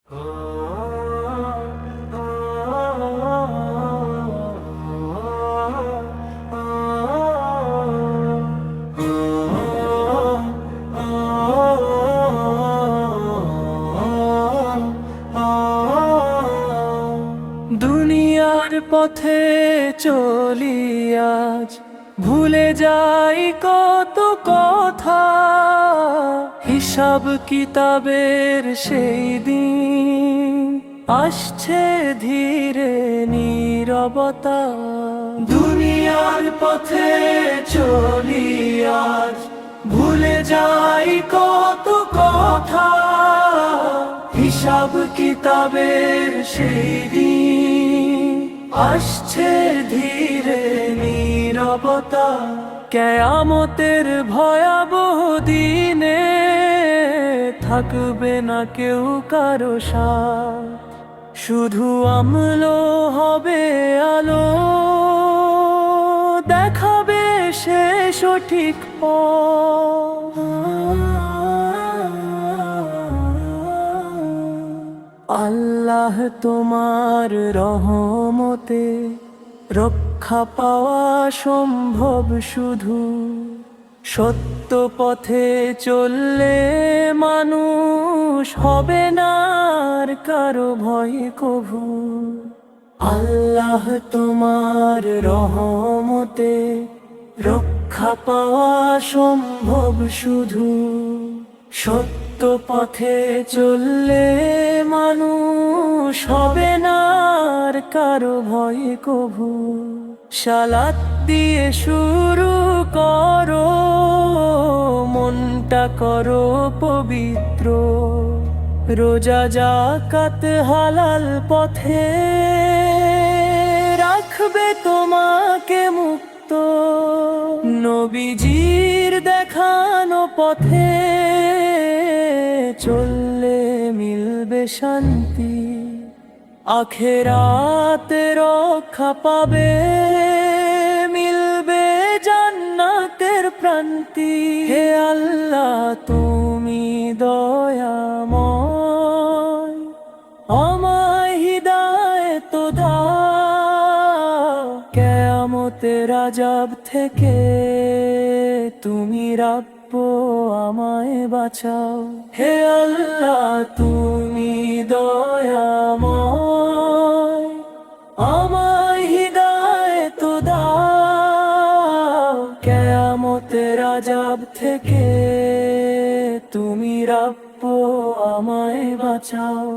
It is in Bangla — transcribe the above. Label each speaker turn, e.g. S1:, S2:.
S1: দুনিয়ার পথে চলি আজ, ভুলে যাই কত কথা। হিসাব কিতাবের সেই দিন আসছে ধীরে নীরবতা। দুনিয়ার পথে চলি আজ, ভুলে যাই কত কথা। হিসাব কিতাবের সেই দিন আসছে ধীরে নীরবতা। কিয়ামতের ভয়াবহ দিনে থাকবে না কেউ কারো সাথ, শুধু আমলো হবে আলো, দেখাবে সে সঠিক পথ। আল্লাহ তোমার রহমতে রক্ষা পাওয়া সম্ভব শুধু সত্য পথে চললে। মানুষ হবে না আর কারো ভয় কভু। আল্লাহ তোমার রহমতে রক্ষা পাওয়া সম্ভব শুধু সত্য পথে চললে। মানুষ হবে না আর কারো ভয় কভু। সালাত দিয়ে শুরু করো, মনটা করো পবিত্র। রোজা যাকাত হালাল পথে রাখবে তোমাকে মুক্ত। নবীজির দেখানো পথে চললে মিলবে শান্তি। আখেরাতে রক্ষা পাবে, মিলবে জান্নাতের প্রান্তি। হে আল্লাহ তুমি দয়াময়, আমায় হিদায়াত দাও। কিয়ামতের আযাব থেকে তুমি রাব্ব আমায় বাঁচাও। হে আল্লাহ তুমি দয়াময়, আমায় হিদায়াত দাও। কিয়ামতের আযাব থেকে তুমি রাব্ব আমায় বাঁচাও।